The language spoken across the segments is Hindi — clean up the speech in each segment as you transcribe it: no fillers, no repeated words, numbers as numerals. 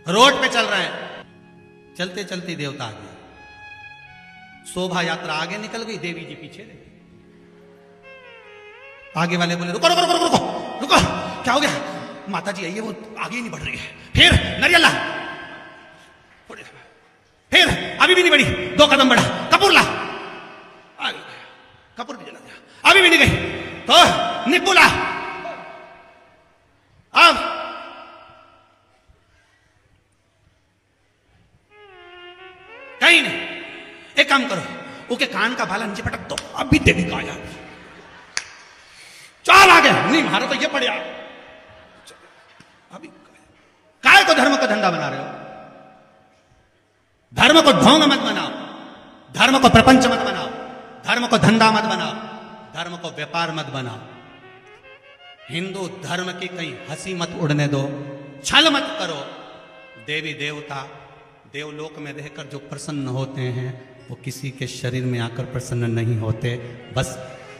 रोड पे चल रहे हैं, चलते चलते देवता आ गया, शोभा यात्रा आगे निकल गई, देवी जी पीछे रह गई। आगे वाले बोले रुको रुको रुको रुको रुको, क्या हो गया? माता जी आई है, वो आगे ही नहीं बढ़ रही है। फिर नरियल ला, फिर अभी भी नहीं बढ़ी, 2 कदम बढ़ा, कपूर ला, कपूर भी जला गया, अभी भी नहीं गई तो नींबू ला। अब कहीं नहीं, एक काम करो, ओके कान का बाला नीचे पटक दो, अभी देवी का आया, चल आ गया। नहीं मारो तो ये पड़िया, अभी काय को धर्म का धंधा बना रहे हो? धर्म को ढोंग मत बनाओ, धर्म को प्रपंच मत बनाओ, धर्म को धंधा मत बनाओ, धर्म को व्यापार मत बनाओ। हिंदू धर्म की कहीं हंसी मत उड़ने दो, छल मत करो। देवी देवता देवलोक में रहकर जो प्रसन्न होते हैं वो किसी के शरीर में आकर प्रसन्न नहीं होते, बस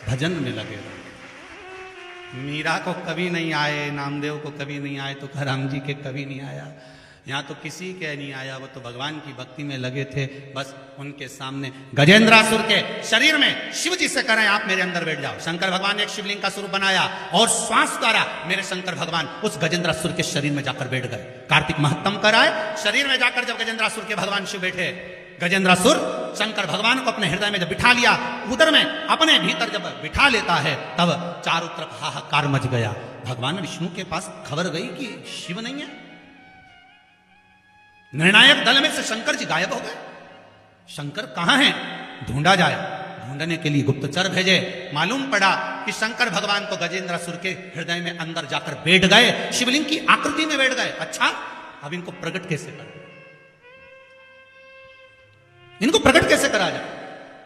भजन में लगे रहो। मीरा को कभी नहीं आए, नामदेव को कभी नहीं आए, तो राम जी के कभी नहीं आया, यहाँ तो किसी के नहीं आया, वो तो भगवान की भक्ति में लगे थे। बस उनके सामने गजेंद्रासुर के शरीर में शिव जी से करें आप मेरे अंदर बैठ जाओ। शंकर भगवान ने एक शिवलिंग का स्वरूप बनाया और श्वास द्वारा मेरे शंकर भगवान उस गजेंद्रासुर के शरीर में जाकर बैठ गए। कार्तिक महत्तम कराए, शरीर में जाकर जब गजेंद्रासुर के भगवान शिव बैठे, गजेंद्रासुर शंकर भगवान को अपने हृदय में जब बिठा लिया, उदर में अपने भीतर जब बिठा लेता है, तब चारों तरफ हाहाकार मच गया। भगवान विष्णु के पास खबर गई कि शिव नहीं है। निर्णायक दल में से शंकर जी गायब हो गए। शंकर कहां हैं? ढूंढा जाए। ढूंढने के लिए गुप्तचर भेजे। मालूम पड़ा कि शंकर भगवान को गजेंद्रासुर के हृदय में अंदर जाकर बैठ गए, शिवलिंग की आकृति में बैठ गए। अच्छा, अब इनको प्रकट कैसे करें? इनको प्रकट कैसे करा जाए?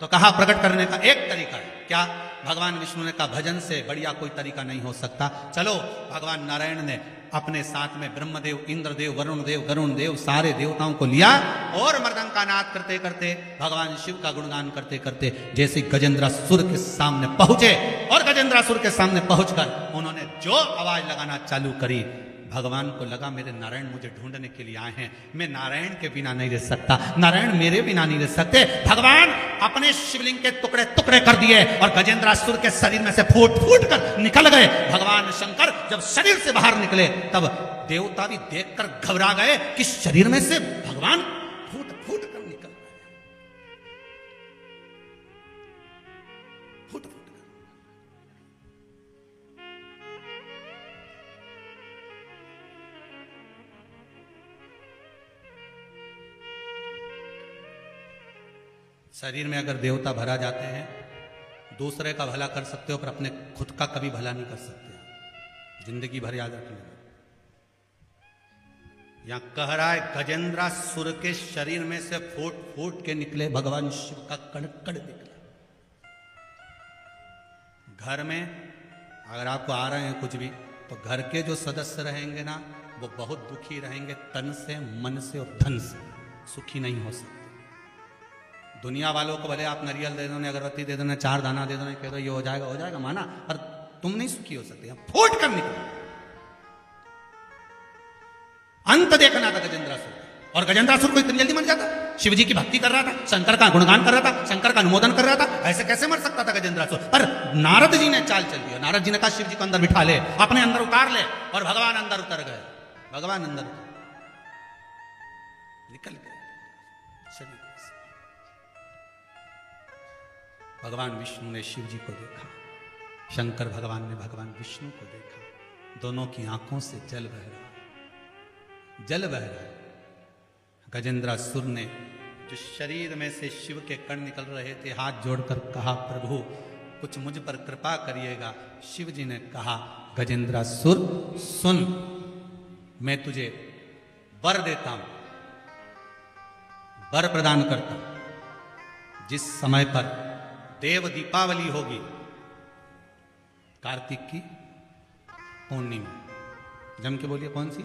तो कहा प्रकट करने का एक तरीका है। क्या? भगवान विष्णु ने कहा भजन से बढ़िया कोई तरीका नहीं हो सकता। चलो, भगवान नारायण ने अपने साथ में ब्रह्मदेव, इंद्रदेव, वरुण देव, गरुण देव, सारे देवताओं को लिया और मृदंग का नाद करते करते, भगवान शिव का गुणगान करते करते जैसे गजेंद्रासुर के सामने पहुंचे और गजेंद्रासुर के सामने पहुंचकर उन्होंने जो आवाज लगाना चालू करी, भगवान को लगा मेरे नारायण मुझे ढूंढने के लिए आए हैं, मैं नारायण के बिना नहीं रह सकता, नारायण मेरे बिना नहीं रह सकते। भगवान अपने शिवलिंग के टुकड़े टुकड़े कर दिए और गजेंद्रासुर के शरीर में से फूट फूट कर निकल गए। भगवान शंकर जब शरीर से बाहर निकले, तब देवता भी देखकर घबरा गए कि शरीर में से भगवान फूट फूट कर निकल गए, फूट फूट कर। शरीर में अगर देवता भरा जाते हैं, दूसरे का भला कर सकते हो पर अपने खुद का कभी भला नहीं कर सकते। जिंदगी भर याद रखना। यहां कह रहा है गजेंद्रासुर के शरीर में से फूट फूट के निकले भगवान शिव का कड़कड़ निकला। घर में अगर आपको आ रहे हैं कुछ भी, तो घर के जो सदस्य रहेंगे ना, वो बहुत दुखी रहेंगे, तन से, मन से और धन से सुखी नहीं हो सकते। दुनिया वालों को भले आप नारियल दे दो, अगरबत्ती दे दो, 4 दाना दे दो, कह दो ये हो जाएगा माना, पर तुम नहीं सुखी हो सकते। फूट कर निकलो। अंत देखना था गजेंद्रासुर, और गजेंद्रासुर को इतनी जल्दी मर जाता? शिव जी की भक्ति कर रहा था, शंकर का गुणगान कर रहा था, शंकर का अनुमोदन कर रहा था, ऐसे कैसे मर सकता था गजेंद्रासुर? पर नारद जी ने चाल चल दी। नारद जी ने कहा शिव जी को अंदर बिठा ले, अपने अंदर उतार ले, और भगवान अंदर उतर गए। भगवान अंदर निकल गए शरीर से। भगवान विष्णु ने शिव जी को देखा, शंकर भगवान ने भगवान विष्णु को देखा। दोनों की आंखों से जल बह रहा, जल बह रहा। गजेंद्रासुर ने जो शरीर में से शिव के कण निकल रहे थे, हाथ जोड़कर कहा प्रभु कुछ मुझ पर कृपा करिएगा। शिव जी ने कहा गजेंद्रासुर सुन, मैं तुझे वर देता हूं, वर प्रदान करता हूं। जिस समय पर देव दीपावली होगी, कार्तिक की पूर्णिमा, जम के बोलिए कौन सी?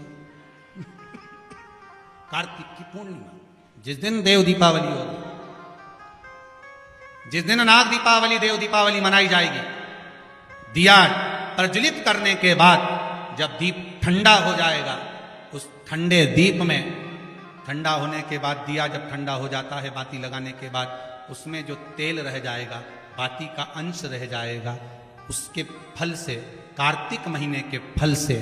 कार्तिक की पूर्णिमा, जिस दिन देव दीपावली होगी, जिस दिन नाग दीपावली, देव दीपावली मनाई जाएगी, दिया प्रज्वलित करने के बाद जब दीप ठंडा हो जाएगा, उस ठंडे दीप में, ठंडा होने के बाद दिया जब ठंडा हो जाता है बाती लगाने के बाद, उसमें जो तेल रह जाएगा, बाती का अंश रह जाएगा, उसके फल से, कार्तिक महीने के फल से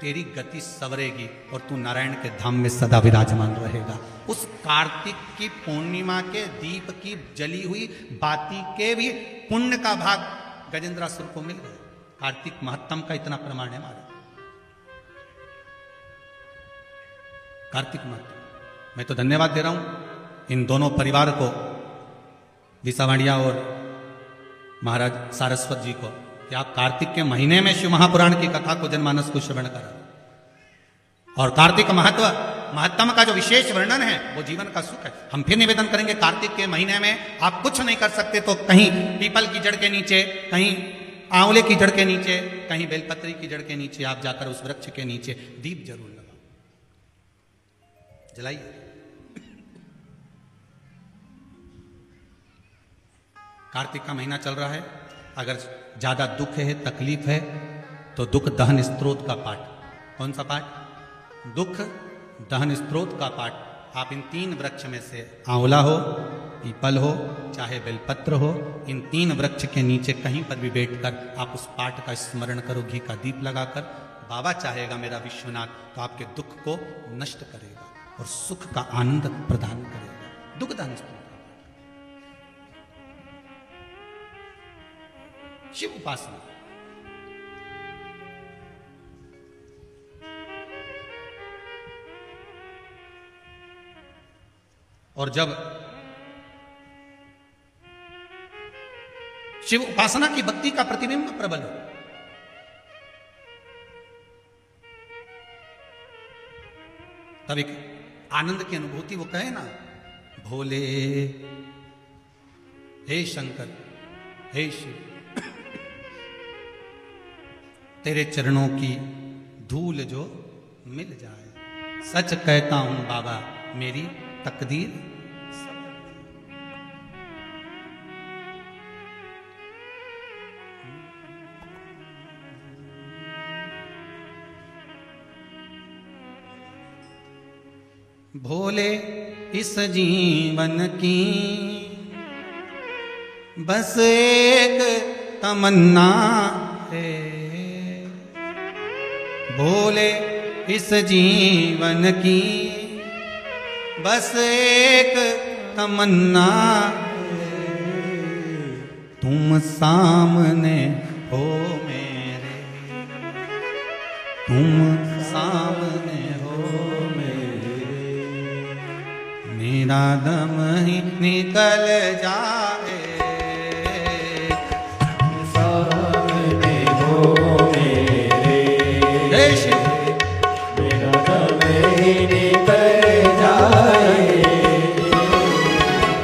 तेरी गति सवरेगी और तू नारायण के धाम में सदा विराजमान रहेगा। उस कार्तिक की पूर्णिमा के दीप की जली हुई बाती के भी पुण्य का भाग गजेंद्रासुर को मिल गया। कार्तिक महत्तम का इतना प्रमाण है हमारा। कार्तिक महत्तम, मैं तो धन्यवाद दे रहा हूं इन दोनों परिवार को, विसावाड़िया और महाराज सारस्वत जी को, कि आप कार्तिक के महीने में शिव महापुराण की कथा को जनमानस को श्रवण करा। और कार्तिक महत्तम का जो विशेष वर्णन है वो जीवन का सुख है। हम फिर निवेदन करेंगे, कार्तिक के महीने में आप कुछ नहीं कर सकते तो कहीं पीपल की जड़ के नीचे, कहीं आंवले की जड़ के नीचे, कहीं बेलपत्री की जड़ के नीचे आप जाकर उस वृक्ष के नीचे दीप जरूर लगाओ, जलाइए। कार्तिक का महीना चल रहा है, अगर ज्यादा दुख है, तकलीफ है, तो दुख दहन स्तोत्र का पाठ। कौन सा पाठ? दुख दहन स्तोत्र का पाठ। आप इन 3 वृक्ष में से, आंवला हो, पीपल हो, चाहे बेलपत्र हो, इन 3 वृक्ष के नीचे कहीं पर भी बैठकर आप उस पाठ का स्मरण करो, घी का दीप लगाकर। बाबा चाहेगा मेरा विश्वनाथ तो आपके दुख को नष्ट करेगा और सुख का आनंद प्रदान करेगा। दुख दहन स्तोत्र, शिव उपासना। और जब शिव उपासना की भक्ति का प्रतिबिंब प्रबल हो, तब एक आनंद की अनुभूति, वो कहे ना, भोले हे शंकर हे शिव, तेरे चरणों की धूल जो मिल जाए, सच कहता हूं बाबा मेरी तकदीर भोले इस जीवन की बस एक तमन्ना है, भोले इस जीवन की बस एक तमन्ना, तुम सामने हो मेरे, तुम सामने हो मेरे, मेरा दम ही निकल जाए, सामने हो मेरे, मेरा दम ही निकल जाए,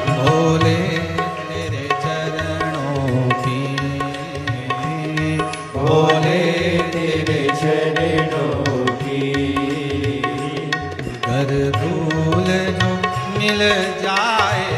भोले तेरे चरणों की, भोले तेरे चरणों की, गर धूल जो मिल जाए,